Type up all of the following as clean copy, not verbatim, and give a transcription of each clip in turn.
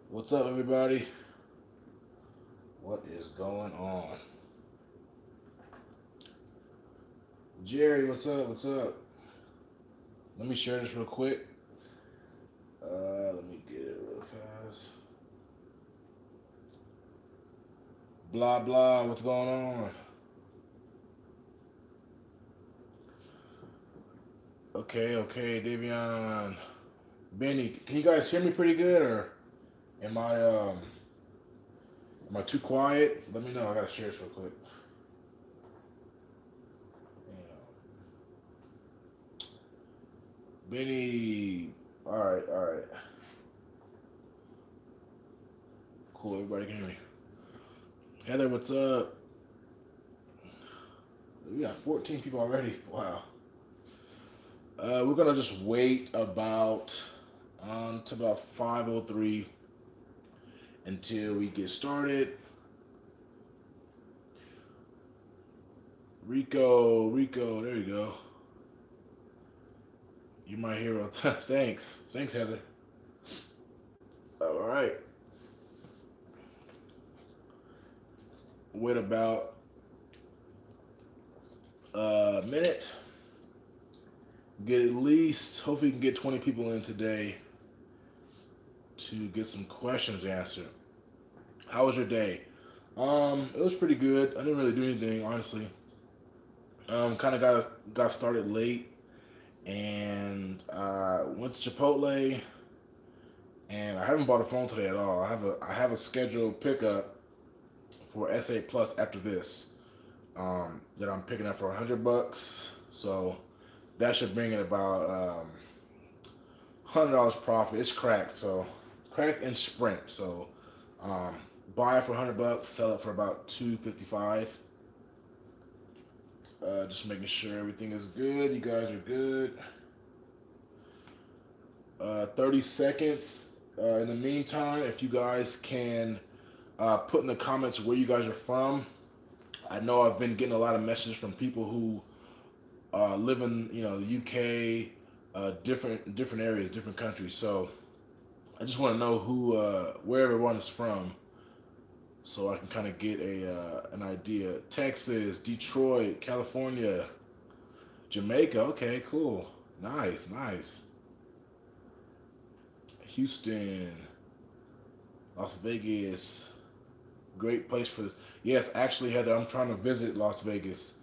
What's up, everybody? What is going on? Jerry, what's up? What's up? Let me share this real quick. Let me get it real fast. Blah, blah, what's going on? Okay, Davion. Benny, can you guys hear me pretty good, or am I too quiet? Let me know. I gotta share this real quick. Benny, all right. Cool, everybody can hear me. Heather, what's up? We got 14 people already. Wow. We're gonna just wait about to about 5:03 until we get started. Rico, there you go. You're my hero. Thanks, Heather. All right. Wait about a minute. Get at least, hopefully, we can get 20 people in today to get some questions answered. How was your day? It was pretty good. I didn't really do anything, honestly. Kind of got started late, and went to Chipotle, and I haven't bought a phone today at all. I have a scheduled pickup for S8 Plus after this, that I'm picking up for $100. So that should bring it about $100 profit. It's cracked, so cracked and Sprint. So um, buy it for $100, sell it for about 255. Just making sure everything is good. You guys are good. 30 seconds. In the meantime, if you guys can put in the comments where you guys are from. I know I've been getting a lot of messages from people who live in the UK, different areas, different countries. So I just want to know where everyone is from, so I can kind of get an idea. Texas, Detroit, California, Jamaica. Okay, cool, nice. Houston, Las Vegas. Great place for this. Yes, actually, Heather, I'm trying to visit Las Vegas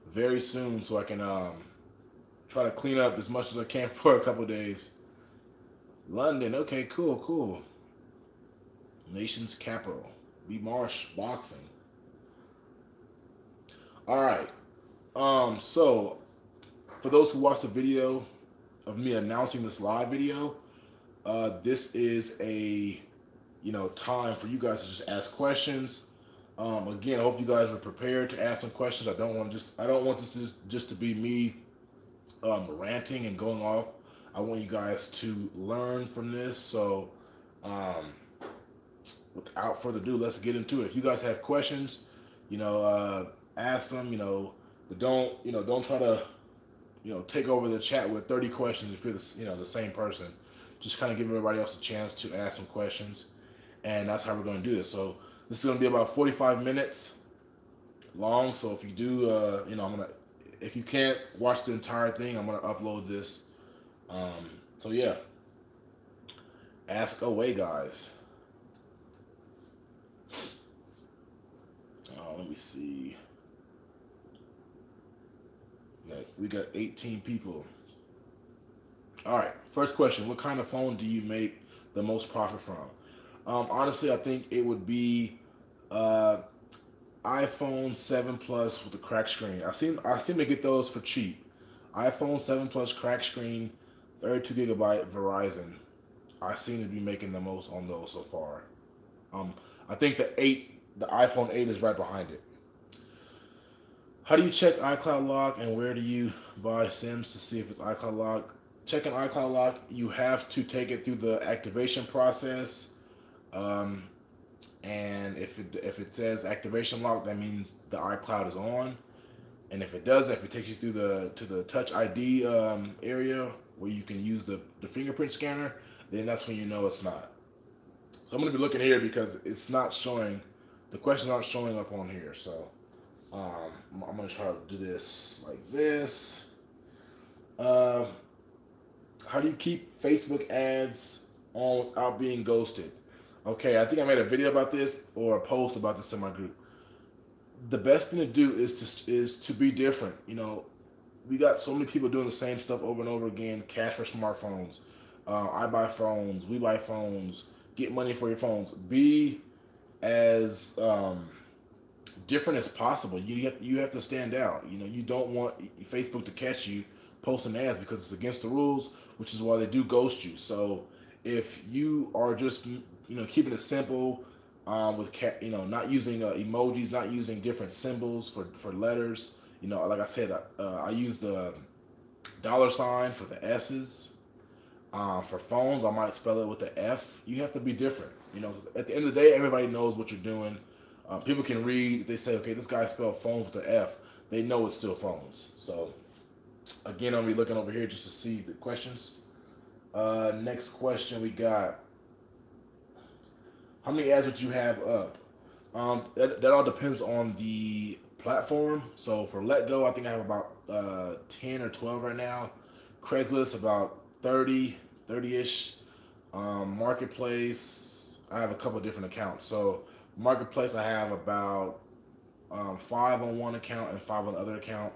very soon so I can try to clean up as much as I can for a couple of days. London. Okay, cool. Nation's capital. B Marsh boxing. All right. So for those who watched the video of me announcing this live video, this is a time for you guys to just ask questions. Again, I hope you guys are prepared to ask some questions. I don't want this just to be me ranting and going off. I want you guys to learn from this. So, without further ado, let's get into it. If you guys have questions, ask them. But don't try to take over the chat with 30 questions if you're the same person. Just kind of give everybody else a chance to ask some questions, and that's how we're going to do this. So this is going to be about 45 minutes long. So if you do, if you can't watch the entire thing, I'm gonna upload this. So yeah, ask away, guys. Let me see. We got 18 people. All right, first question: what kind of phone do you make the most profit from? Honestly, I think it would be iPhone 7 Plus with the crack screen. I seem to get those for cheap. iPhone 7 Plus crack screen, 32 gigabyte Verizon. I seem to be making the most on those so far. I think the iPhone 8 is right behind it. How do you check iCloud lock, and where do you buy Sims to see if it's iCloud lock? Checking iCloud lock, you have to take it through the activation process. Um, and if it says activation lock, that means the iCloud is on. And if it does, if it takes you through the Touch ID area where you can use the fingerprint scanner, then that's when you know it's not. So I'm going to be looking here because it's not showing, the question's not showing up on here. So I'm going to try to do this like this. Uh, how do you keep Facebook ads on without being ghosted? Okay, I think I made a video about this or a post about this in my group. The best thing to do is to be different. You know, we got so many people doing the same stuff over and over again. Cash for smartphones. I buy phones. We buy phones. Get money for your phones. Be as different as possible. You have to stand out. You know, you don't want Facebook to catch you posting ads because it's against the rules, which is why they do ghost you. So if you are just keeping it simple, with not using emojis, not using different symbols for letters. You know, like I said, I use the $ for the S's. For phones, I might spell it with the F. You have to be different. You know, 'cause at the end of the day, everybody knows what you're doing. People can read. If they say, okay, this guy spelled phones with the F, they know it's still phones. So, again, I'll be looking over here just to see the questions. Next question we got. How many ads would you have up? That all depends on the platform. So for Let Go, I think I have about 10 or 12 right now. Craigslist, about 30-ish. Marketplace, I have a couple different accounts. So Marketplace, I have about 5 on one account and 5 on the other account.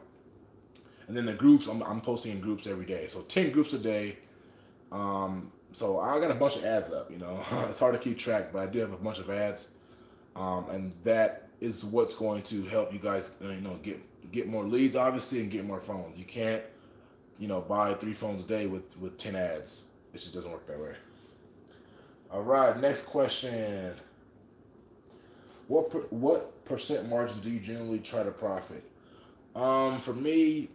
And then the groups, I'm posting in groups every day. So 10 groups a day. So I got a bunch of ads up, you know. It's hard to keep track, but I do have a bunch of ads. And that is what's going to help you guys, get more leads, obviously, and get more phones. You can't, buy 3 phones a day with 10 ads. It just doesn't work that way. All right, next question. What percent margin do you generally try to profit? For me,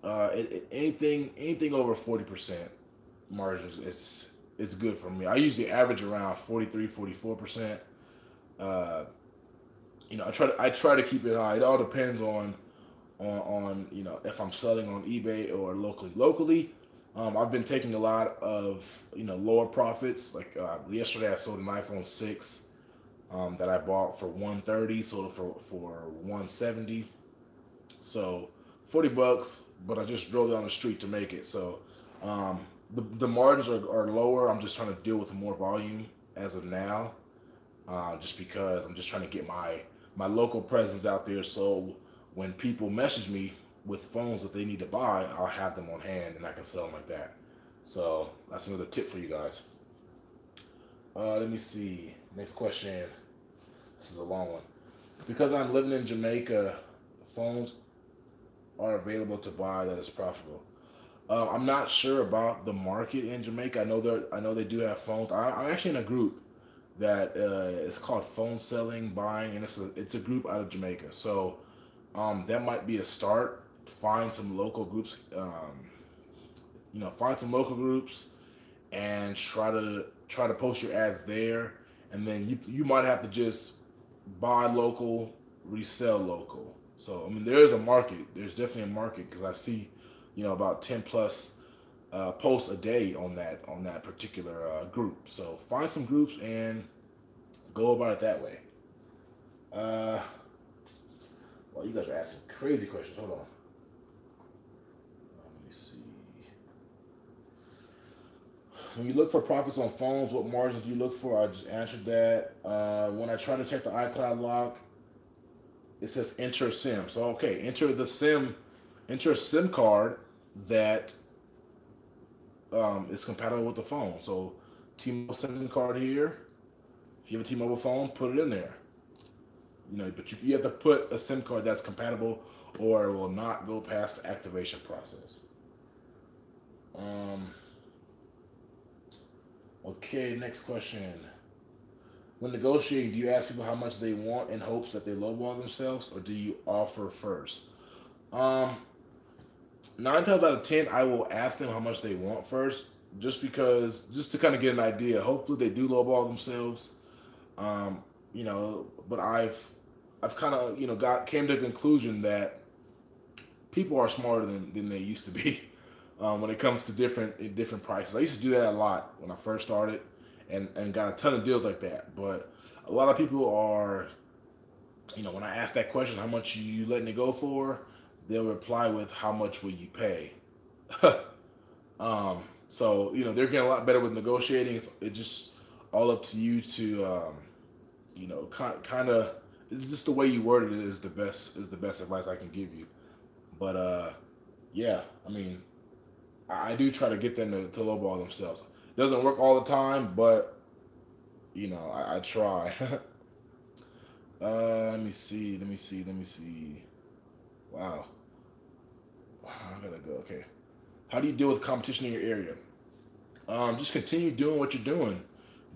anything over 40% margins is good for me. I usually average around 43-44%. I try to keep it high. It all depends on if I'm selling on eBay or locally. I've been taking a lot of lower profits. Like yesterday, I sold an iPhone 6 that I bought for $130, sold it for $170. So $40, but I just drove down the street to make it. So the margins are lower. I'm just trying to deal with more volume as of now, just because I'm just trying to get my local presence out there. So when people message me with phones that they need to buy, I'll have them on hand and I can sell them like that. So that's another tip for you guys. Let me see. Next question. This is a long one. Because I'm living in Jamaica, phones are available to buy that is profitable. I'm not sure about the market in Jamaica. I know they do have phones. I'm actually in a group that it's called Phone Selling Buying, and it's a group out of Jamaica. So that might be a start. Find some local groups. Find some local groups and try to post your ads there, and then you might have to just buy local, resell local. So there's a market. There's definitely a market because I see, about 10 plus posts a day on that particular group. So find some groups and go about it that way. Well, you guys are asking crazy questions. Hold on. Let me see. When you look for profits on phones, what margins do you look for? I just answered that. When I try to check the iCloud lock, it says enter SIM. So okay, enter a SIM card that is compatible with the phone. So T-Mobile SIM card here. If you have a T-Mobile phone, put it in there. But you have to put a SIM card that's compatible, or it will not go past the activation process. Okay, next question. When negotiating, do you ask people how much they want in hopes that they lowball themselves, or do you offer first? 9 times out of 10, I will ask them how much they want first, just to kind of get an idea. Hopefully, they do lowball themselves. But I've kind of came to the conclusion that people are smarter than they used to be when it comes to different prices. I used to do that a lot when I first started, and got a ton of deals like that. But a lot of people are, when I ask that question, how much you letting it go for, they'll reply with, how much will you pay? So they're getting a lot better with negotiating. It's just all up to you to kind of, it's just the way you word it is the best advice I can give you. But yeah, I mean, I do try to get them to lowball themselves. Doesn't work all the time, but I try. Let me see. Let me see. Let me see. Wow. I gotta go. Okay. How do you deal with competition in your area? Just continue doing what you're doing.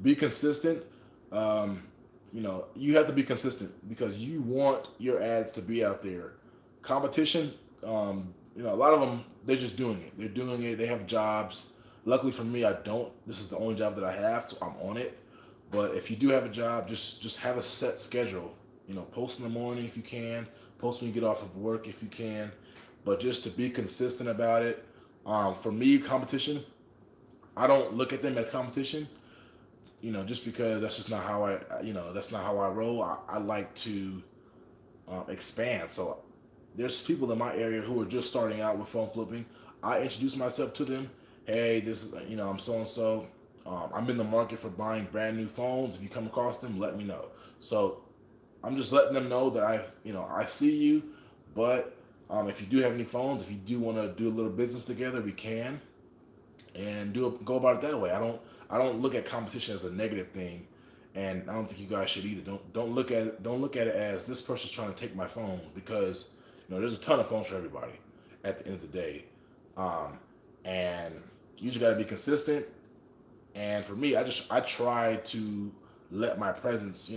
Be consistent. Um, you have to be consistent because you want your ads to be out there. Competition, a lot of them, they're just doing it. They're doing it. They have jobs. Luckily for me, I don't. This is the only job that I have, so I'm on it. But if you do have a job, just have a set schedule. Post in the morning if you can. Post when you get off of work if you can. But just to be consistent about it. For me, competition, I don't look at them as competition. Just because that's just not how that's not how I roll. I like to expand. So there's people in my area who are just starting out with phone flipping. I introduce myself to them. Hey, this is I'm so and so. I'm in the market for buying brand new phones. If you come across them, let me know. So I'm just letting them know that I see you, but if you do have any phones, if you do want to do a little business together, we can, and go about it that way. I don't look at competition as a negative thing, and I don't think you guys should either. Don't look at it as this person's trying to take my phone, because there's a ton of phones for everybody at the end of the day, and you just got to be consistent. And for me, I try to let my presence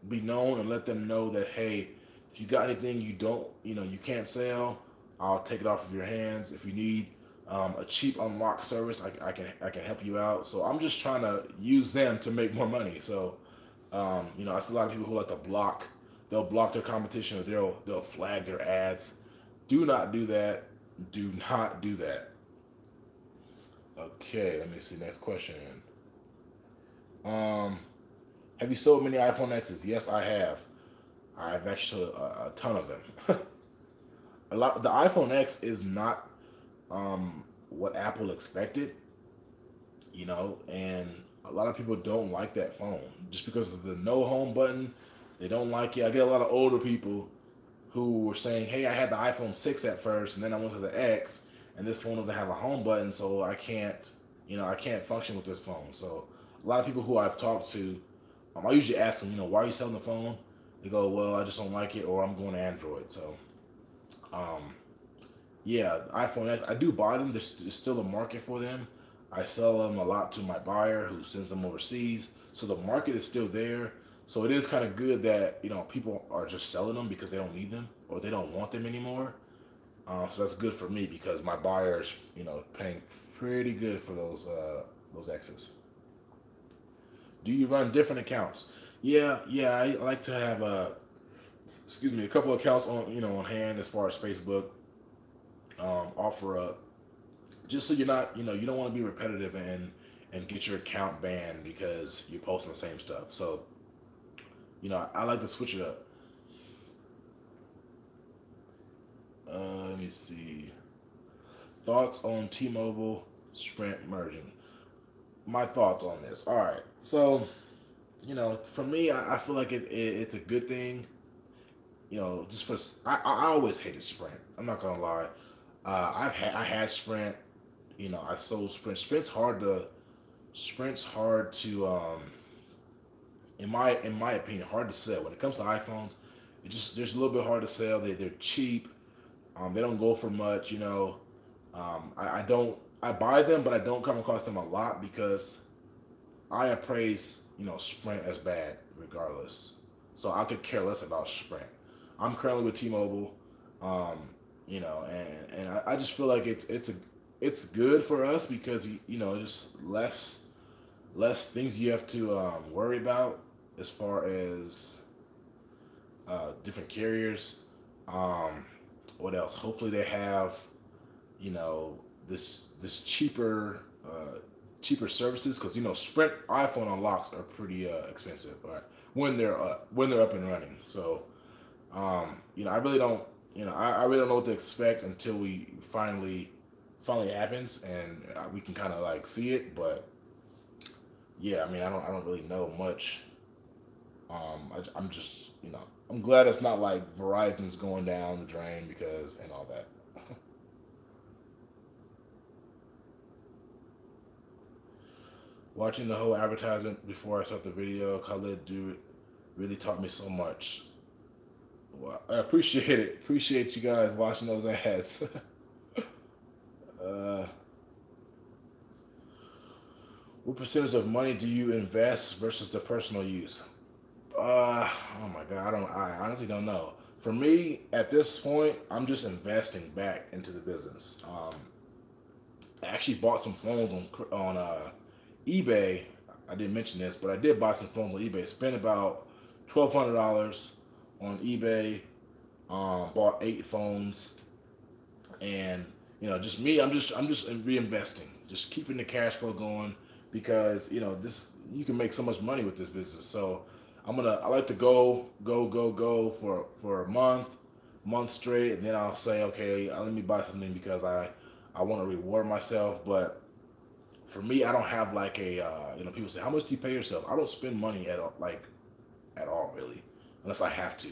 be known, and let them know that, hey, if you got anything you can't sell, I'll take it off of your hands. If you need a cheap unlock service, I can help you out. So I'm just trying to use them to make more money. So I see a lot of people who like to block. They'll block their competition, or they'll flag their ads. Do not do that. Do not do that. Okay, let me see. Next question. Um, have you sold many iPhone X's? Yes, I have. I've actually a ton of them. A lot. The iPhone X is not what Apple expected, and a lot of people don't like that phone just because of the no home button. They don't like it. I get a lot of older people who were saying, "Hey, I had the iPhone 6 at first, and then I went to the X, and this phone doesn't have a home button, so I can't function with this phone." So a lot of people who I've talked to, I usually ask them, why are you selling the phone? They go, well, I just don't like it, or I'm going to Android. So, yeah, iPhone X, I do buy them. There's still a market for them. I sell them a lot to my buyer who sends them overseas. So the market is still there. So it is kind of good that, people are just selling them because they don't need them or they don't want them anymore. So that's good for me because my buyers, paying pretty good for those X's. Do you run different accounts? Yeah, I like to have a couple accounts on hand as far as Facebook, offer up, just so you're not, you don't want to be repetitive and get your account banned because you're posting the same stuff. So, I like to switch it up. Let me see. Thoughts on T-Mobile Sprint merging. My thoughts on this. All right, so for me, I feel like it's a good thing. Just for I always hated Sprint. I'm not gonna lie. I had Sprint. I sold Sprint. Sprint's hard to in my opinion, hard to sell. When it comes to iPhones, there's a little bit hard to sell. They're cheap. They don't go for much. I buy them, but I don't come across them a lot because I appraise Sprint as bad regardless. So I could care less about Sprint. I'm currently with T-Mobile, and I just feel like it's good for us because just less things you have to worry about as far as different carriers. What else? Hopefully they have this cheaper cheaper services, because Sprint iPhone unlocks are pretty expensive, right? When they're up and running. So I really don't I really don't know what to expect until we finally happens, and we can kind of like see it. But yeah, I mean, I don't really know much. I'm just I'm glad it's not like Verizon's going down the drain because and all that. Watching the whole advertisement before I start the video, Khalid do really taught me so much. Well, I appreciate it. Appreciate you guys watching those ads. uh, what percentage of money do you invest versus the personal use? Oh my God, I honestly don't know. For me, at this point, I'm just investing back into the business. I actually bought some phones on eBay. I didn't mention this, but I did buy some phones on eBay. Spent about $1,200 on eBay. Bought 8 phones, and just me. I'm just reinvesting, just keeping the cash flow going because this you can make so much money with this business. So I like to go for a month straight, and then I'll say, okay, let me buy something because I want to reward myself. But for me, I don't have like people say, how much do you pay yourself? I don't spend money at all, like at all really, unless I have to.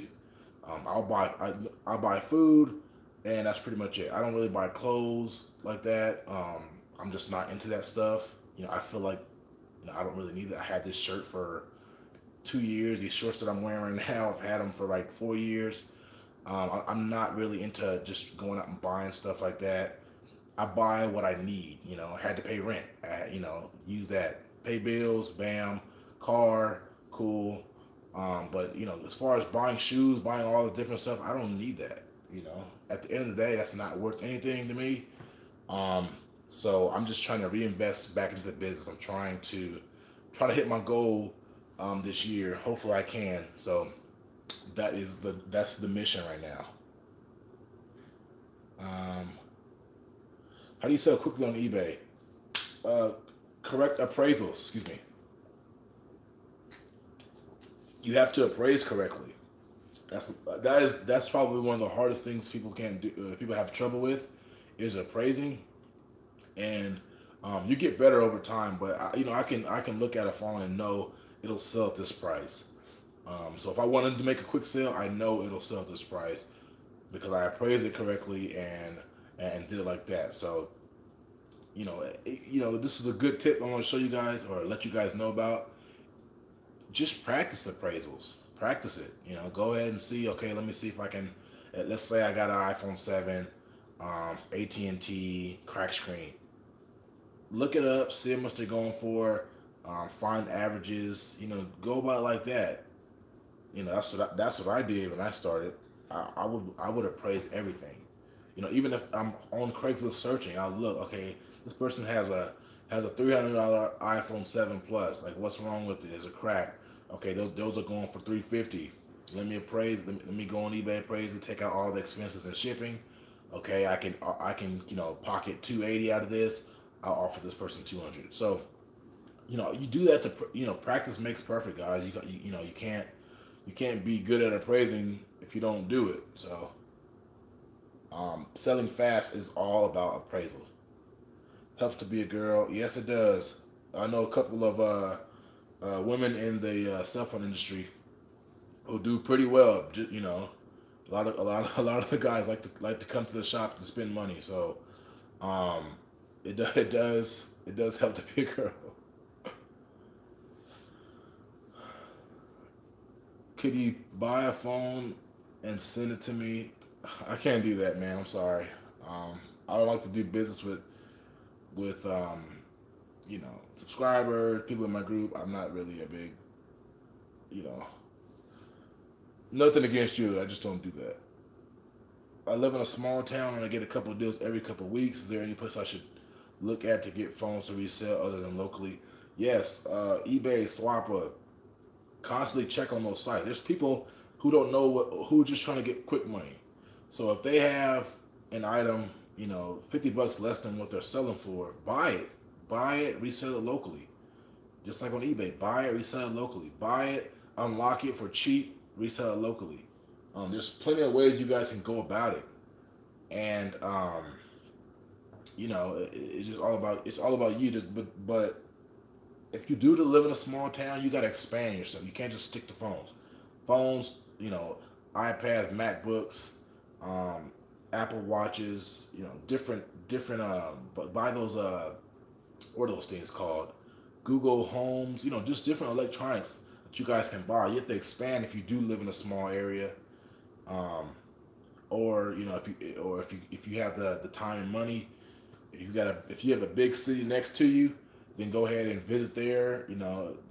I'll buy food, and that's pretty much it. I don't really buy clothes like that. I'm just not into that stuff. I feel like I don't really need that. I had this shirt for 2 years. These shorts that I'm wearing right now, I've had them for like 4 years. I'm not really into just going out and buying stuff like that. I buy what I need. I had to pay rent. Use that. Pay bills, bam. Car, cool. But as far as buying shoes, buying all this different stuff, I don't need that. At the end of the day, that's not worth anything to me. Um, so I'm just trying to reinvest back into the business. I'm trying to hit my goal this year. Hopefully, I can. So that's the mission right now. Um, how do you sell quickly on eBay? Uh, Correct appraisals. Excuse me. You have to appraise correctly. That's probably one of the hardest things people can do. People have trouble with is appraising, and you get better over time. But I can look at a phone and know it'll sell at this price. So if I wanted to make a quick sale, I know it'll sell at this price because I appraised it correctly and did it like that. So this is a good tip I want to show you guys or let you guys know about. Just practice appraisals. Practice it. Go ahead and see. Okay, let me see if I can. Let's say I got an iPhone 7, AT&T crack screen. Look it up. See how much they're going for. Find averages. Go about it like that. That's what I did when I started. I would appraise everything. Even if I'm on Craigslist searching, I'll look. Okay, this person has a $300 iPhone 7 Plus. Like, what's wrong with it? Is it cracked? Okay, those are going for $350. Let me appraise. Let me go on eBay, appraise it, take out all the expenses and shipping. Okay, I can pocket $280 out of this. I'll offer this person $200. So you do that to practice makes perfect, guys. You can't be good at appraising if you don't do it. So selling fast is all about appraisal. Helps to be a girl. Yes, it does. I know a couple of women in the cell phone industry who do pretty well. A lot of the guys like to come to the shop to spend money. So um, it does help to be a girl. Could you buy a phone and send it to me? I can't do that, man. I'm sorry. I don't like to do business with subscribers, people in my group. I'm not really a big, you know, nothing against you. I just don't do that. I live in a small town and I get a couple of deals every couple of weeks. Is there any place I should look at to get phones to resell other than locally? Yes, eBay, Swappa. Constantly check on those sites. There's people who don't know who are just trying to get quick money. So if they have an item, $50 less than what they're selling for, buy it. buy it, resell it locally. Just like on eBay, buy it, resell it locally. Buy it, unlock it for cheap, resell it locally. There's plenty of ways you guys can go about it, and it's just all about you. But if you do to live in a small town, you got to expand yourself. You can't just stick to phones. Phones, iPads, MacBooks, Apple Watches, different. But buy those what are those things called? Google Homes, just different electronics that you guys can buy. You have to expand if you do live in a small area, or if you have the time and money, if you have a big city next to you, then go ahead and visit there,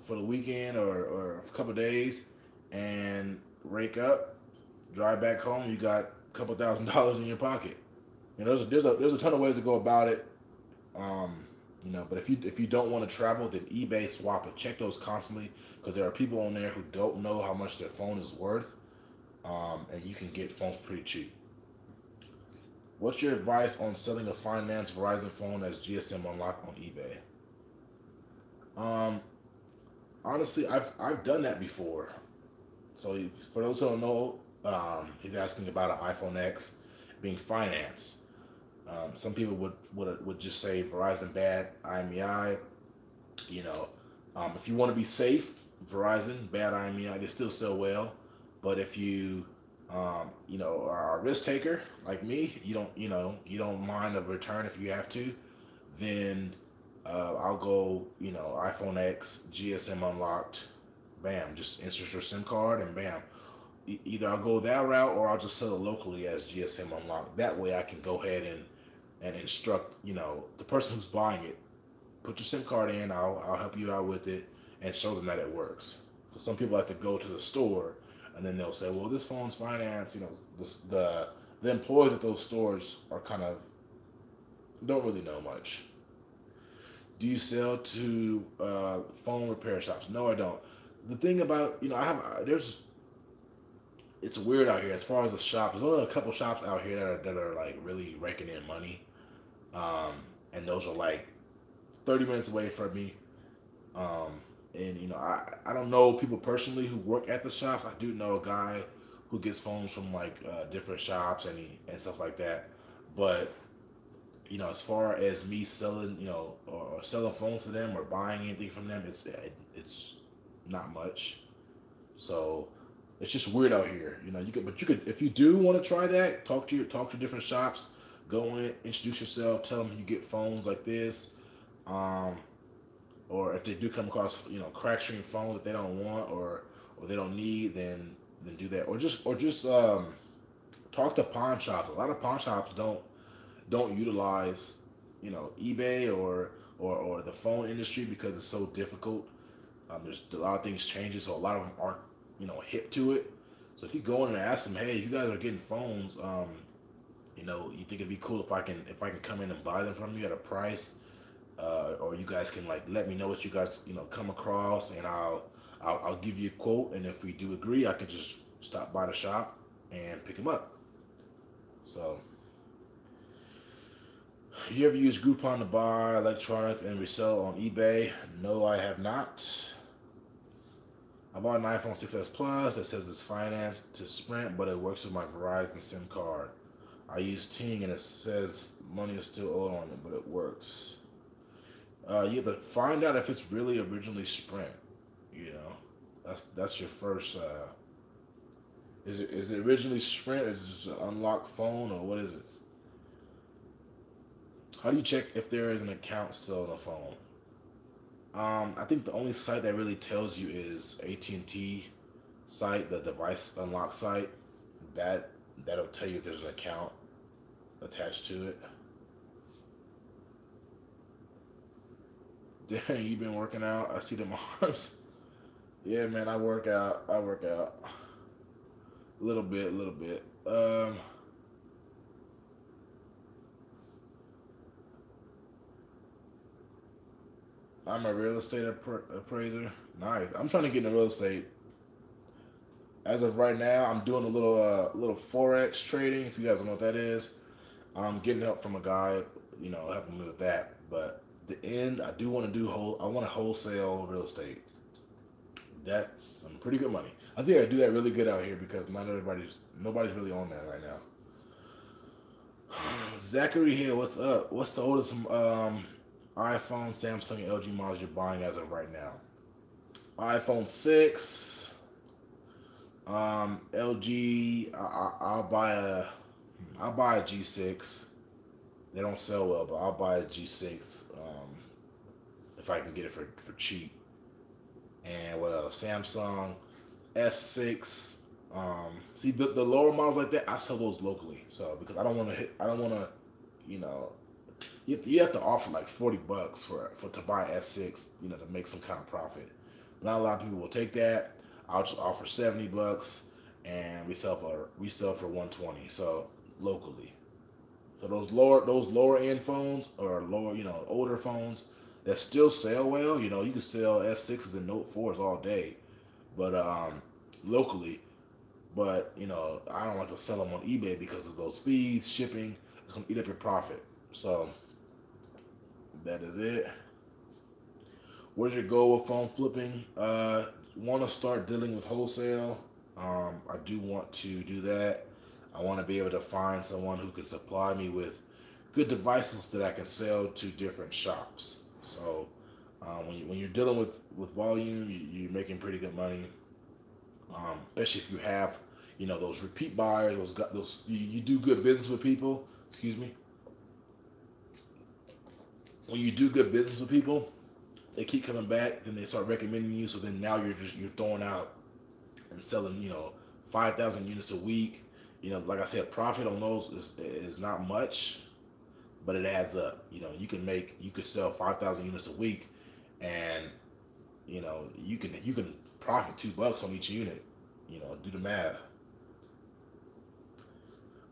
for the weekend or a couple of days, and rake up, drive back home. You got a couple $1,000s in your pocket. There's a ton of ways to go about it. But if you don't want to travel, then eBay, swap it. Check those constantly, because there are people on there who don't know how much their phone is worth, and you can get phones pretty cheap. What's your advice on selling a finance Verizon phone as GSM unlocked on eBay? Honestly, I've done that before. So for those who don't know, he's asking about an iPhone X being financed. Some people would just say Verizon bad, IMEI. If you want to be safe, Verizon bad, IMEI, they still sell well. But if you are a risk taker like me, you don't mind a return if you have to, then I'll go iPhone X, GSM unlocked, bam, just insert your SIM card and bam. Either I'll go that route or I'll just sell it locally as GSM unlocked. That way I can go ahead and instruct the person who's buying it. Put your SIM card in. I'll help you out with it and show them that it works. So some people have to go to the store and then they'll say, well, this phone's financed. The employees at those stores are kind of don't really know much. Do you sell to phone repair shops? No, I don't. The thing about it's weird out here as far as the shops. There's only a couple shops out here that are like really raking in money, and those are like 30 minutes away from me. I don't know people personally who work at the shops. I do know a guy who gets phones from like different shops and stuff like that. But as far as me selling, or selling phones to them or buying anything from them, it's not much. So it's just weird out here. You could if you do want to try that, talk to different shops, go in, introduce yourself, tell them you get phones like this, or if they do come across crack screen phones that they don't want or they don't need, then do that, or just talk to pawn shops. A lot of pawn shops don't utilize eBay or the phone industry because it's so difficult. There's a lot of things changing, so a lot of them aren't hip to it. So if you go in and ask them, hey, you guys are getting phones, you think it'd be cool if I can come in and buy them from you at a price, or you guys can like let me know what you guys come across, and I'll give you a quote, and if we do agree, I can just stop by the shop and pick them up. So, you ever use Groupon to buy electronics and resell on eBay? No, I have not. I bought an iPhone 6s Plus that says it's financed to Sprint, but it works with my Verizon SIM card. I use Ting and it says money is still owed on it, but it works. You have to find out if it's really originally Sprint. That's your first. Is it originally Sprint? Is it just an unlocked phone, or what is it? How do you check if there is an account still on the phone? I think the only site that really tells you is AT&T site, the device unlock site. That'll tell you if there's an account attached to it. Dang, you been working out? I see them arms. Yeah, man, I work out. A little bit. I'm a real estate appraiser. Nice. I'm trying to get into real estate. As of right now, I'm doing a little forex trading. If you guys don't know what that is, I'm getting help from a guy, helping me with that. But the end, I do want to do I want to wholesale real estate. That's some pretty good money. I think I do that really good out here because nobody's really on that right now. Zachary Hill, what's up? What's the oldest iPhone, Samsung, and LG models you're buying as of right now? iPhone 6, LG. I'll buy a G6. They don't sell well, but I'll buy a G6 if I can get it for cheap. And what else? Samsung S6. See the lower models like that, I sell those locally. So because I don't want to, you know, you have to offer like $40 for to buy S6, you know, to make some kind of profit. Not a lot of people will take that. I'll just offer $70, and we sell for 120. So locally. So those lower end phones or lower, you know, older phones that still sell well, you know, you can sell S6s and Note 4s all day, but locally. But you know, I don't like to sell them on eBay because of those fees, shipping. It's gonna eat up your profit. So that is it. Where's your goal with phone flipping? Want to start dealing with wholesale. I do want to do that. I want to be able to find someone who can supply me with good devices that I can sell to different shops. So when you're dealing with volume, you're making pretty good money. Especially if you have, you know, those repeat buyers, those you do good business with people. Excuse me. When you do good business with people, they keep coming back. Then they start recommending you. So then now you're throwing out and selling, you know, 5,000 units a week. You know, like I said, profit on those is not much, but it adds up. You know, you could sell 5,000 units a week, and you know you can profit $2 on each unit. You know, do the math.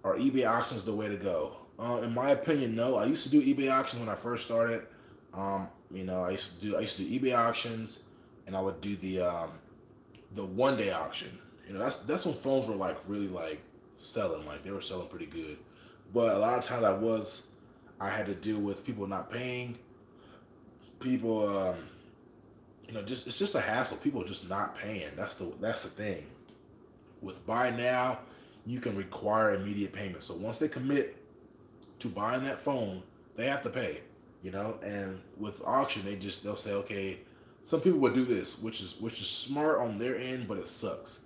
Are eBay auctions the way to go? In my opinion, no. I used to do eBay auctions when I first started. You know, I used to do eBay auctions, and I would do the one day auction. You know, that's when phones were like really like selling, like they were selling pretty good. But a lot of times I had to deal with people not paying. People, you know, it's just a hassle. People just not paying. That's the thing. With buy now, you can require immediate payment. So once they commit to buying that phone, they have to pay. You know, and with auction, they'll say, okay. Some people would do this, which is smart on their end, but it sucks.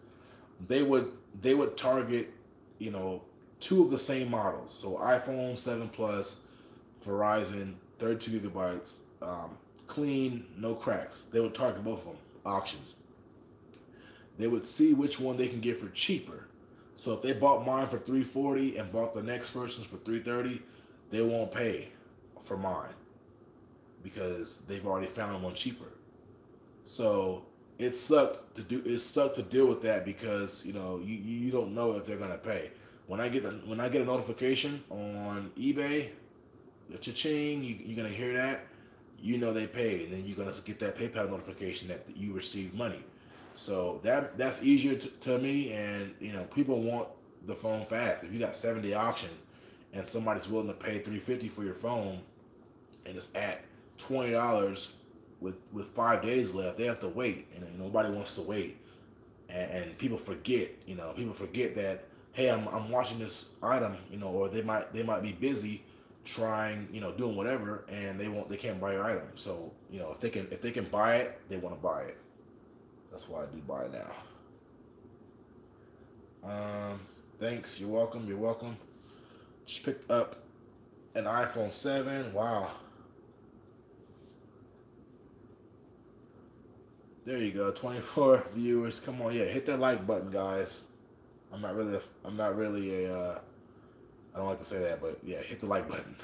They would target, you know, two of the same models. So iPhone 7 Plus, Verizon, 32 gigabytes, clean, no cracks. They would target both of them, auctions. They would see which one they can get for cheaper. So if they bought mine for $340 and bought the next person's for $330, they won't pay for mine because they've already found one cheaper. So it sucked to deal with that because, you know, you don't know if they're gonna pay. When I get a notification on eBay, cha-ching, you're gonna hear that. You know they paid, and then you're gonna get that PayPal notification that you received money. So that's easier to me, and you know people want the phone fast. If you got 7-day auction, and somebody's willing to pay $350 for your phone, and it's at $20 with 5 days left, they have to wait, and nobody wants to wait. And people forget, you know, that hey, I'm watching this item, you know, or they might be busy trying, you know, doing whatever, and they can't buy your item. So you know, if they can buy it, they want to buy it. That's why I do buy it now. Thanks. You're welcome. Just picked up an iPhone 7. Wow. There you go. 24 viewers. Come on, yeah, hit that like button, guys. I'm not really a I don't like to say that, but yeah, hit the like button.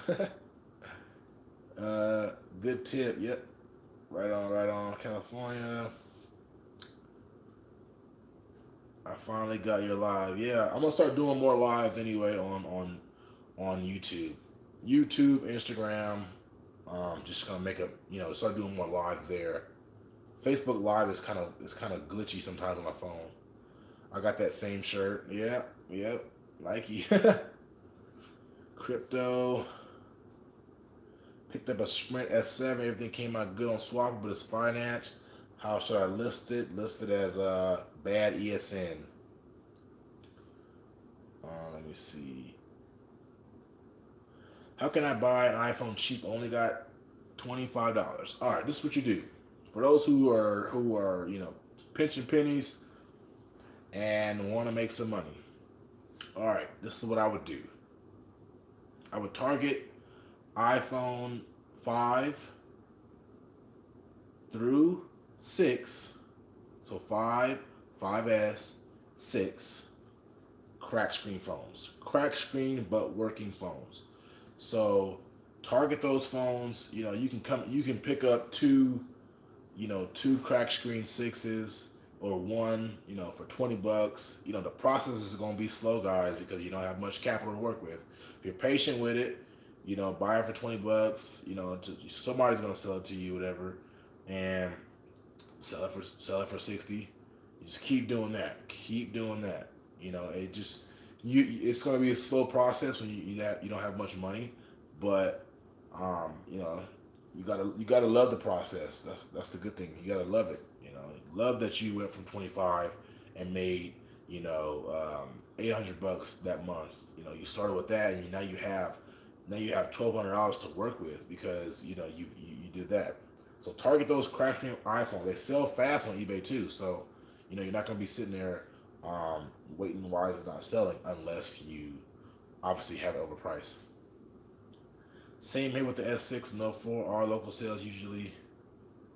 Good tip. Yep. Right on. California. I finally got your live. Yeah, I'm gonna start doing more lives anyway on YouTube, Instagram. Just gonna start doing more lives there. Facebook Live is kind of glitchy sometimes on my phone. I got that same shirt. Yep. Nike. Crypto. Picked up a Sprint S7. Everything came out good on Swap, but it's financed. How should I list it? List it as a bad ESN. Let me see. How can I buy an iPhone cheap? Only got $25. All right, this is what you do. For those who are pinching pennies and want to make some money. All right, this is what I would do. I would target iPhone 5 through 6. So 5, 5S, 6 crack screen phones. Crack screen but working phones. So target those phones. You can pick up two crack screen 6s or one, for $20. The process is going to be slow, guys, because you don't have much capital to work with. If you're patient with it, buy it for $20. Somebody's going to sell it to you, whatever, and sell it for 60. You just keep doing that. Keep doing that. It's going to be a slow process when you don't have much money, but you gotta love the process. That's the good thing. You gotta love it. Love that you went from 25 and made $800 that month. You started with that, and now you have $1,200 to work with because you did that. So target those crack screen iPhones. They sell fast on eBay too. So you're not gonna be sitting there waiting why is it not selling unless you obviously have it overpriced. Same here with the S6 and 04. Our local sales usually,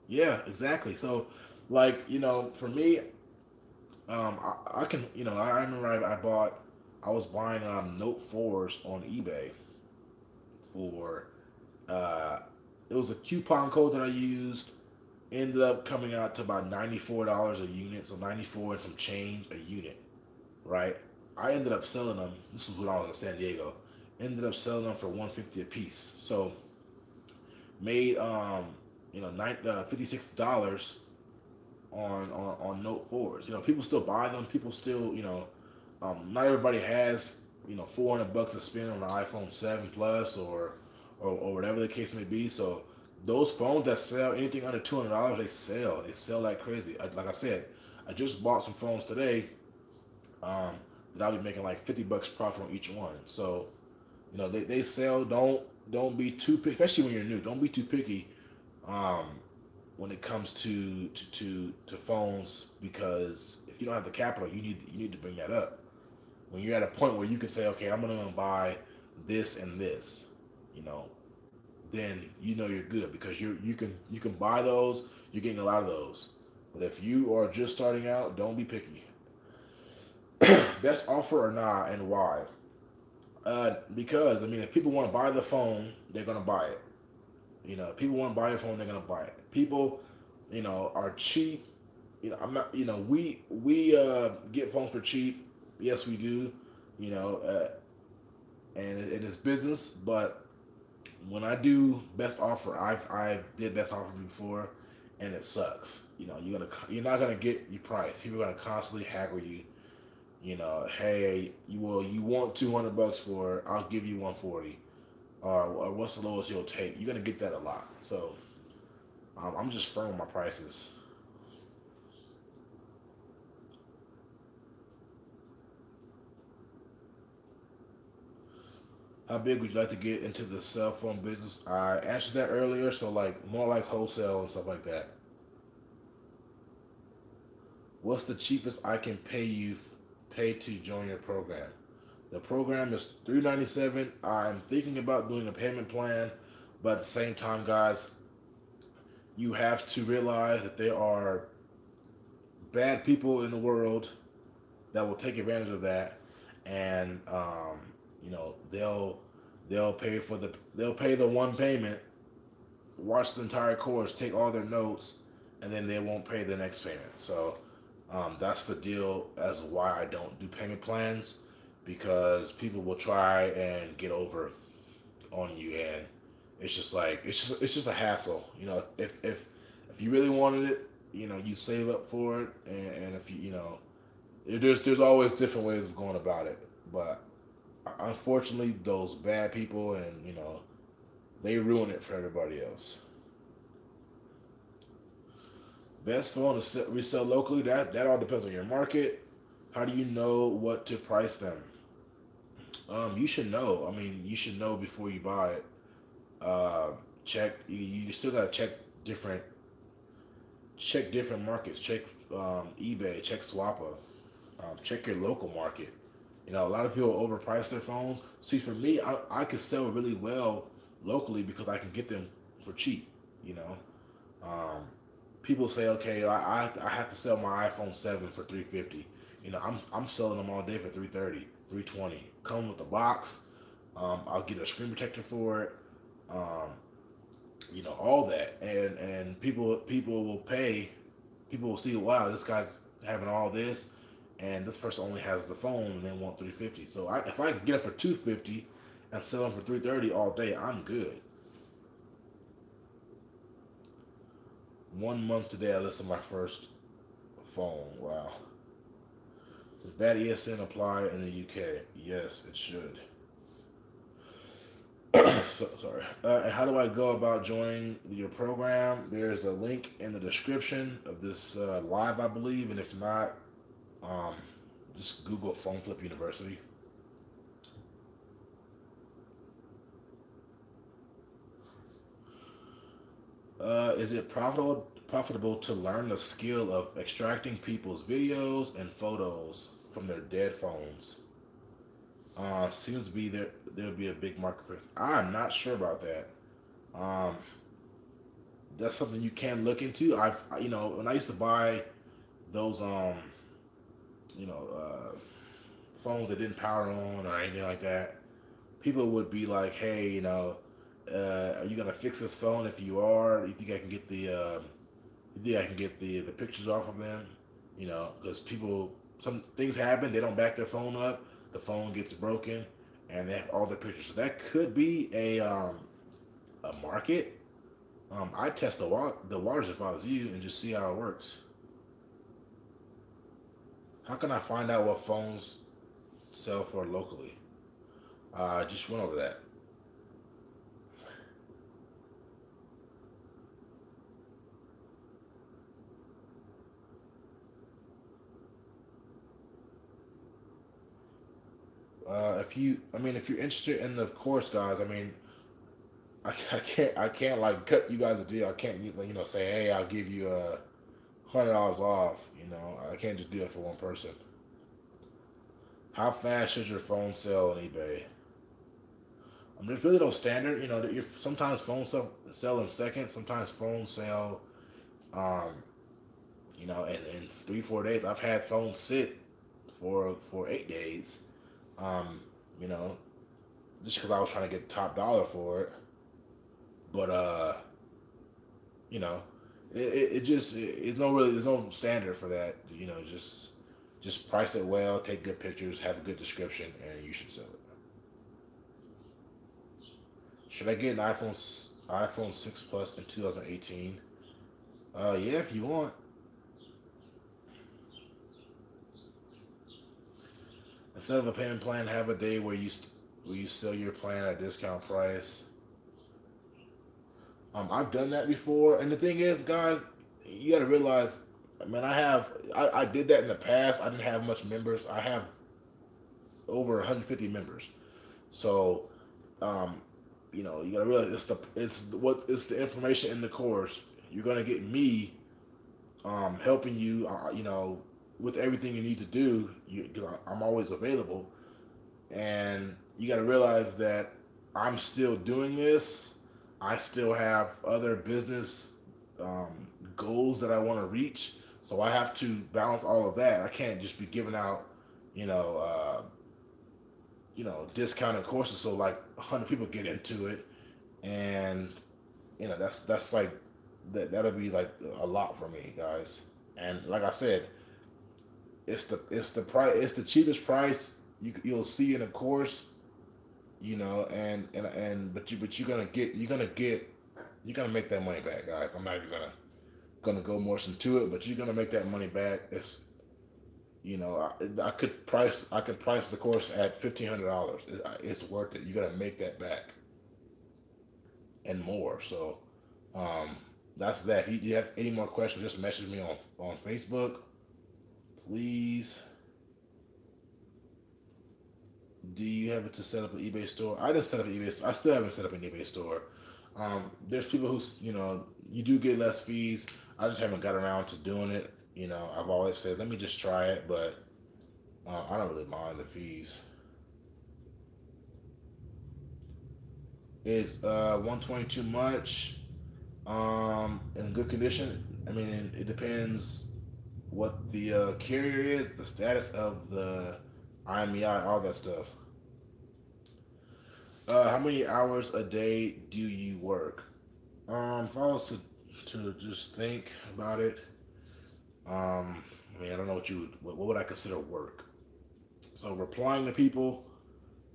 yeah, exactly. So, for me, I can, I remember I was buying Note 4s on eBay for, it was a coupon code that I used, ended up coming out to about $94 a unit, so 94 and some change a unit, right? I ended up selling them. This was when I was in San Diego. Ended up selling them for $150 a piece. So made $56 on Note 4s. People still buy them. People still not everybody has $400 to spend on an iPhone 7 Plus or whatever the case may be. So those phones that sell anything under $200, they sell like crazy. Like I said, I just bought some phones today that I'll be making like $50 profit on each one. So they sell. Don't be too picky, especially when you're new. Don't be too picky when it comes to phones, because if you don't have the capital, you need to bring that up. When you're at a point where you can say, okay, I'm gonna buy this and this, then you're good because you can buy those. You're getting a lot of those. But if you are just starting out, don't be picky. Best offer or not, and why? Because if people want to buy the phone, they're gonna buy it. If people want to buy a phone, they're gonna buy it. People, are cheap. I'm not. We get phones for cheap. Yes, we do. And it's business. But when I do best offer, I've did best offer before, and it sucks. You're not gonna get your price. People are gonna constantly haggle you. Hey, you want $200 for it? I'll give you 140, or what's the lowest you'll take? You're gonna get that a lot. So I'm just firm with my prices. How big would you like to get into the cell phone business? I answered that earlier, so more like wholesale and stuff like that. What's the cheapest I can pay to join your program? The program is $397. I'm thinking about doing a payment plan, but at the same time, guys, you have to realize that there are bad people in the world that will take advantage of that, and they'll pay the one payment, watch the entire course, take all their notes, and then they won't pay the next payment. So that's the deal as why I don't do payment plans, because people will try and get over on you, and it's just a hassle. If you really wanted it, you save up for it, and if there's always different ways of going about it. But unfortunately, those bad people and They ruin it for everybody else. Best phone to resell locally. That all depends on your market. How do you know what to price them? You should know. I mean, you should know before you buy it. Uh, check. You still gotta different check different markets. Check eBay. Check Swappa. Check your local market. You know, a lot of people overprice their phones. See, for me, I can sell really well locally because I can get them for cheap. You know, um, people say, okay, I have to sell my iPhone 7 for 350. You know, I'm selling them all day for 330, 320. Come with the box. I'll get a screen protector for it. Um, you know, all that, and people will pay. People will see, wow, this guy's having all this, and this person only has the phone and they want 350. So if I can get it for 250 and sell them for 330 all day, I'm good. 1 month today I listed my first phone. Wow. Does bad ESN apply in the UK? Yes, it should. Sorry. And how do I go about joining your program? There's a link in the description of this live, I believe, and if not, um, just Google Phone Flip University. Is it profitable to learn the skill of extracting people's videos and photos from their dead phones? Seems to be there'll be a big market for this. I'm not sure about that. Um, that's something you can look into. You know, when I used to buy those you know phones that didn't power on or anything like that, people would be like, hey, you know, are you gonna fix this phone? If you are, you think I can get the pictures off of them? You know, because some things happen, they don't back their phone up, the phone gets broken, and they have all their pictures. So that could be a market. I test the waters if I was you and just see how it works. How can I find out what phones sell for locally? I just went over that. If you're interested in the course, guys, I mean, I can't like cut you guys a deal. I can't, you know, say, hey, I'll give you $100 off. You know, I can't just do it for one person. How fast should your phone sell on eBay? There's really no standard. You know, sometimes phones sell in seconds. Sometimes phones sell, um, you know, in 3 4 days. I've had phones sit for 8 days. Um, you know, just because I was trying to get top dollar for it. But you know, it's no really there's no standard for that. You know, just price it well, take good pictures, have a good description, and you should sell it. Should I get an iPhone 6 Plus in 2018? Yeah, if you want. Instead of a payment plan, have a day where you sell your plan at a discount price. I've done that before, and the thing is, guys, you got to realize. I mean, I did that in the past. I didn't have much members. I have over 150 members. So, um, you know, you got to realize it's the information in the course. You're gonna get me helping you. You know, with everything you need to do. I'm always available, and you got to realize that I'm still doing this. I still have other business goals that I want to reach, so I have to balance all of that. I can't just be giving out, you know, discounted courses so like 100 people get into it, and you know that's like that'll be like a lot for me, guys. And like I said, it's the cheapest price you'll see in a course, you know, but you're gonna make that money back, guys. I'm not even gonna go more into it, but you're gonna make that money back. It's you know I could price the course at $1,500. It's worth it. You're gonna make that back. and more. So um, that's that. If you have any more questions, just message me on Facebook, please. Do you have it to set up an eBay store? I didn't set up an eBay store. I still haven't set up an eBay store. There's people who, you do get less fees. I just haven't got around to doing it. I've always said, let me just try it, but I don't really mind the fees. Is 120 too much? In good condition? I mean, it depends what the carrier is, the status of the IMEI, all that stuff. How many hours a day do you work? If I was to just think about it, I don't know what would I consider work. So replying to people,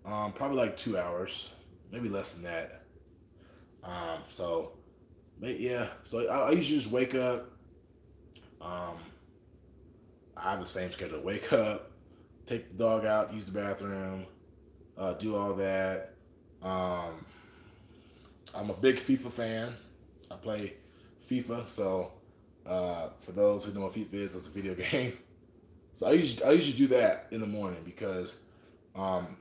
probably like 2 hours, maybe less than that. So yeah. So I usually just wake up. Um, I have the same schedule. Wake up, take the dog out, use the bathroom, do all that. Um, I'm a big FIFA fan. I play FIFA, so for those who know what FIFA is, it's a video game. So I usually do that in the morning because um,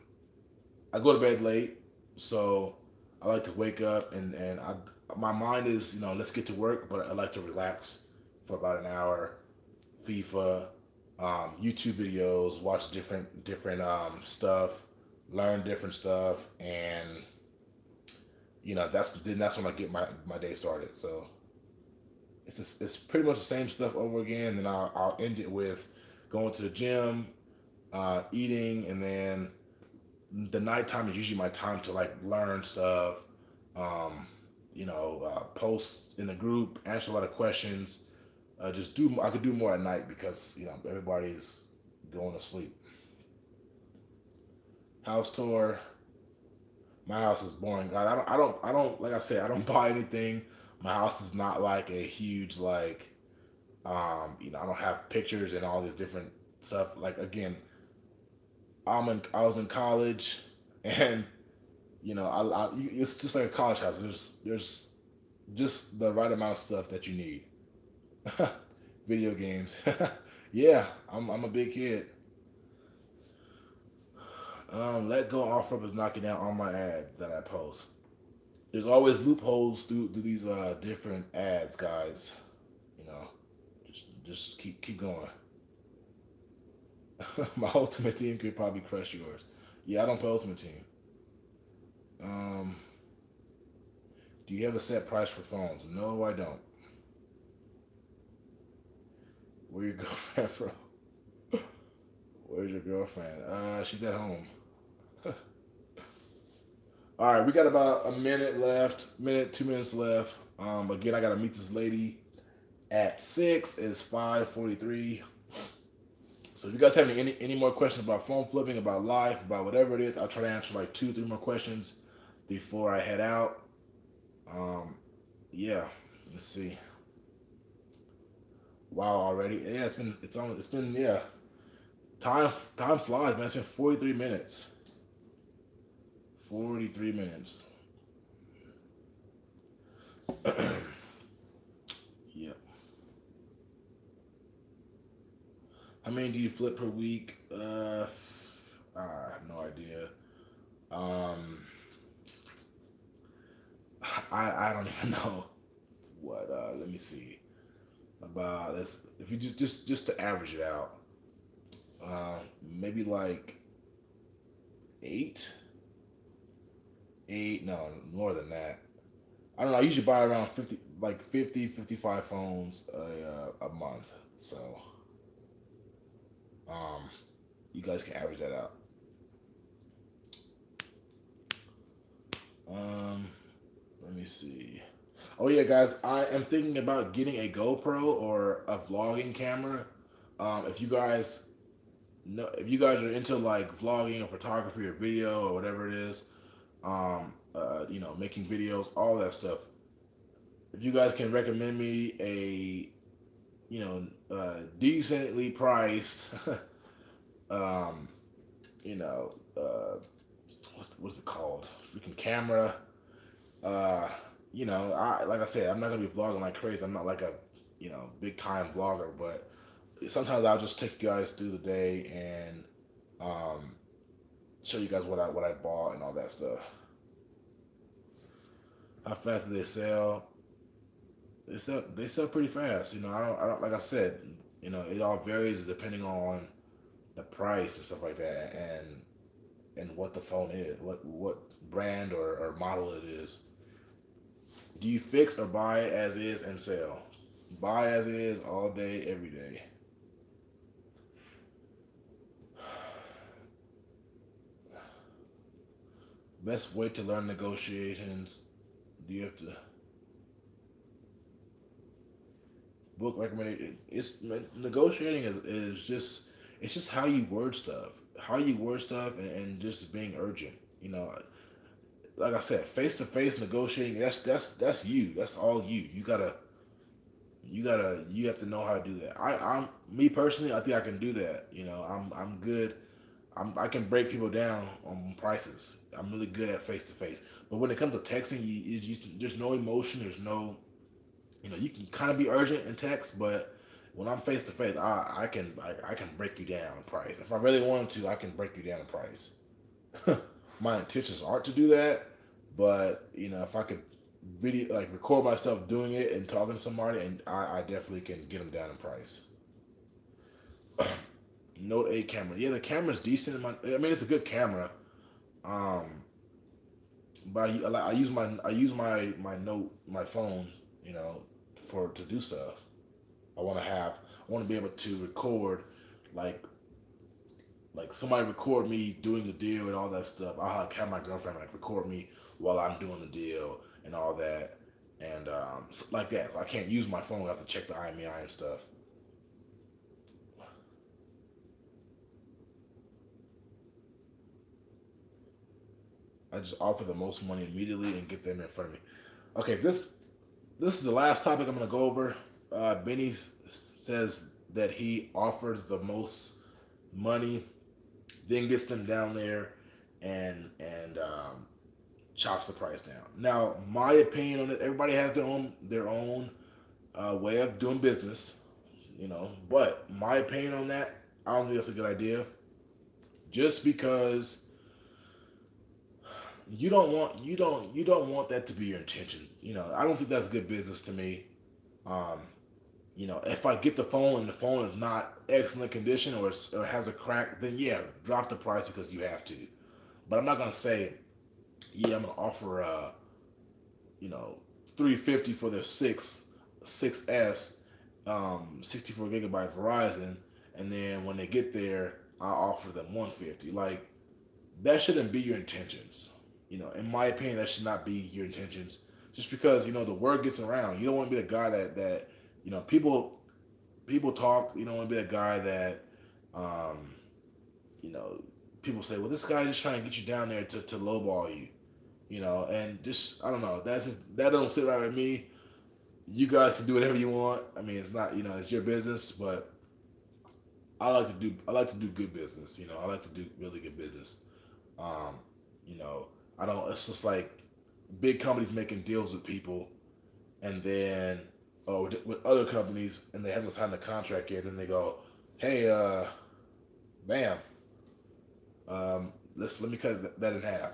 I go to bed late, so I like to wake up and my mind is let's get to work, but I like to relax for about an hour. FIFA, YouTube videos, watch different stuff, learn different stuff, and that's when I get my day started. So it's pretty much the same stuff over again. Then I'll end it with going to the gym, eating, and then the nighttime is usually my time to like learn stuff. Post in the group, answer a lot of questions. I could do more at night because everybody's going to sleep. House tour. My house is boring. I don't like I said, I don't buy anything. My house is not like a huge like I don't have pictures and all this different stuff. Like again, I was in college, and it's just like a college house. There's just the right amount of stuff that you need. Video games. Yeah, I'm a big kid. Let go offer up is knocking down all my ads that I post. There's always loopholes through these different ads, guys. You know, just keep going. My ultimate team could probably crush yours. Yeah, I don't play ultimate team. Um, do you have a set price for phones? No, I don't. Where your girlfriend, bro? Where's your girlfriend? She's at home. All right, we got about a minute left. 2 minutes left. Again, I gotta meet this lady at 6. It's 5:43. So if you guys have any more questions about phone flipping, about life, about whatever it is, I'll try to answer like 2, 3 more questions before I head out. Um, yeah, let's see. Wow, already. Yeah, it's been yeah. Time flies, man. It's been 43 minutes. 43 minutes. Yep. How many do you flip per week? I have no idea. Um, I don't even know what. Let me see. About let's if you just to average it out. Maybe like eight. Eight, no, more than that. I don't know. I usually buy around 50, like 50, 55 phones a month. So, um, you guys can average that out. Um, Let me see. Oh yeah, guys, I am thinking about getting a GoPro or a vlogging camera. If you guys are into like vlogging or photography or video or whatever it is, making videos, all that stuff. If you guys can recommend me a, decently priced, um, you know, uh, what's it called? Freaking camera. Uh, like I said, I'm not gonna be vlogging like crazy. I'm not like a, big time vlogger, but sometimes I'll just take you guys through the day and um, show you guys what I bought and all that stuff. How fast do they sell? They sell pretty fast. I don't like I said. It all varies depending on the price and stuff like that, and what the phone is, what brand or model it is. Do you fix or buy as is and sell? Buy as is all day, every day. Best way to learn negotiations. Do you have to book recommendation? It's negotiating is just it's just how you word stuff, and just being urgent. Like I said, face to face negotiating. That's you. That's all you. You have to know how to do that. I'm me personally. I think I can do that. I'm good. I can break people down on prices. I'm really good at face to face. But when it comes to texting, there's no emotion. There's no, you can kind of be urgent in text, but when I'm face to face, I can break you down in price. If I really wanted to, I can break you down in price. My intentions aren't to do that, but if I could record myself doing it and talking to somebody, and I definitely can get them down in price. Note 8 camera. Yeah, the camera's decent. I mean, it's a good camera. Um, but I use my note my phone, for to do stuff. I want to be able to record, like somebody record me doing the deal and all that stuff. I'll have my girlfriend record me while I'm doing the deal and all that, and like that. So I can't use my phone. I have to check the IMEI and stuff. I just offer the most money immediately and get them in front of me. Okay, this is the last topic I'm gonna go over. Benny says that he offers the most money, then gets them down there, and chops the price down. Now, my opinion on it, everybody has their own way of doing business, But my opinion on that, I don't think that's a good idea. Just because you don't want that to be your intention. I don't think that's good business to me. Um, if I get the phone and the phone is not excellent condition or has a crack, then yeah, drop the price because you have to. But I'm not gonna say, yeah, I'm gonna offer you know, 350 for their 6S, 64 gigabyte Verizon, and then when they get there, I offer them 150. Like, that shouldn't be your intentions. In my opinion, that should not be your intentions. Just because the word gets around, you don't want to be the guy that people talk. You don't want to be the guy that um, you know people say, well, this guy just trying to get you down there to lowball you. And just I don't know. That don't sit right with me. You guys can do whatever you want. I mean, it's not it's your business, but I like to do good business. I like to do really good business. Um, you know, I don't. It's just like big companies making deals with people, and then with other companies, and they haven't signed the contract yet, and they go, "Hey, bam, let me cut that in half."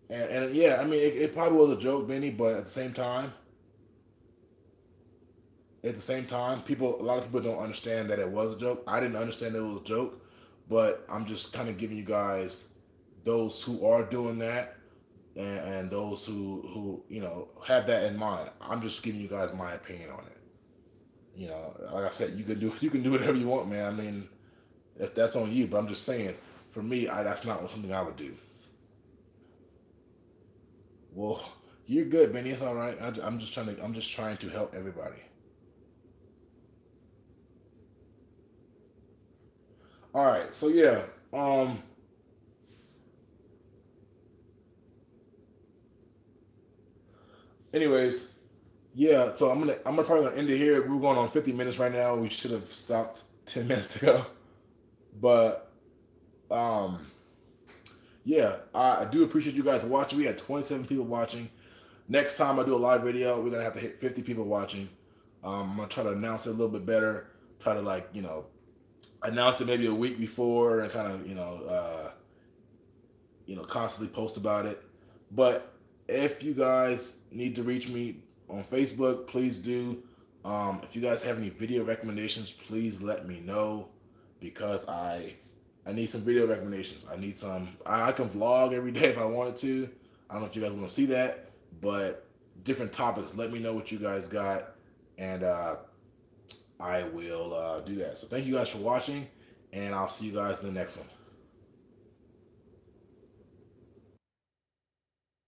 And yeah, I mean, it probably was a joke, Benny, but at the same time, a lot of people don't understand that it was a joke. I didn't understand that it was a joke, but I'm just kind of giving you guys those who are doing that, and those who have that in mind. I'm just giving you guys my opinion on it. Like I said, you can do whatever you want, man. I mean, if that's on you, but I'm just saying, for me, that's not something I would do. Well, you're good, Benny. It's all right. I'm just trying to help everybody. All right, so yeah. Anyways, yeah. So I'm gonna probably gonna end it here. We're going on 50 minutes right now. We should have stopped 10 minutes ago, but um, yeah. I do appreciate you guys watching. We had 27 people watching. Next time I do a live video, we're gonna have to hit 50 people watching. I'm gonna try to announce it a little bit better. Try to, like, announce it maybe a week before, and kind of, constantly post about it. But if you guys need to reach me on Facebook, please do. If you guys have any video recommendations, please let me know, because I need some video recommendations. I need some. I can vlog every day if I wanted to. I don't know if you guys want to see that, but different topics. Let me know what you guys got, and I will do that. So thank you guys for watching, and I'll see you guys in the next one.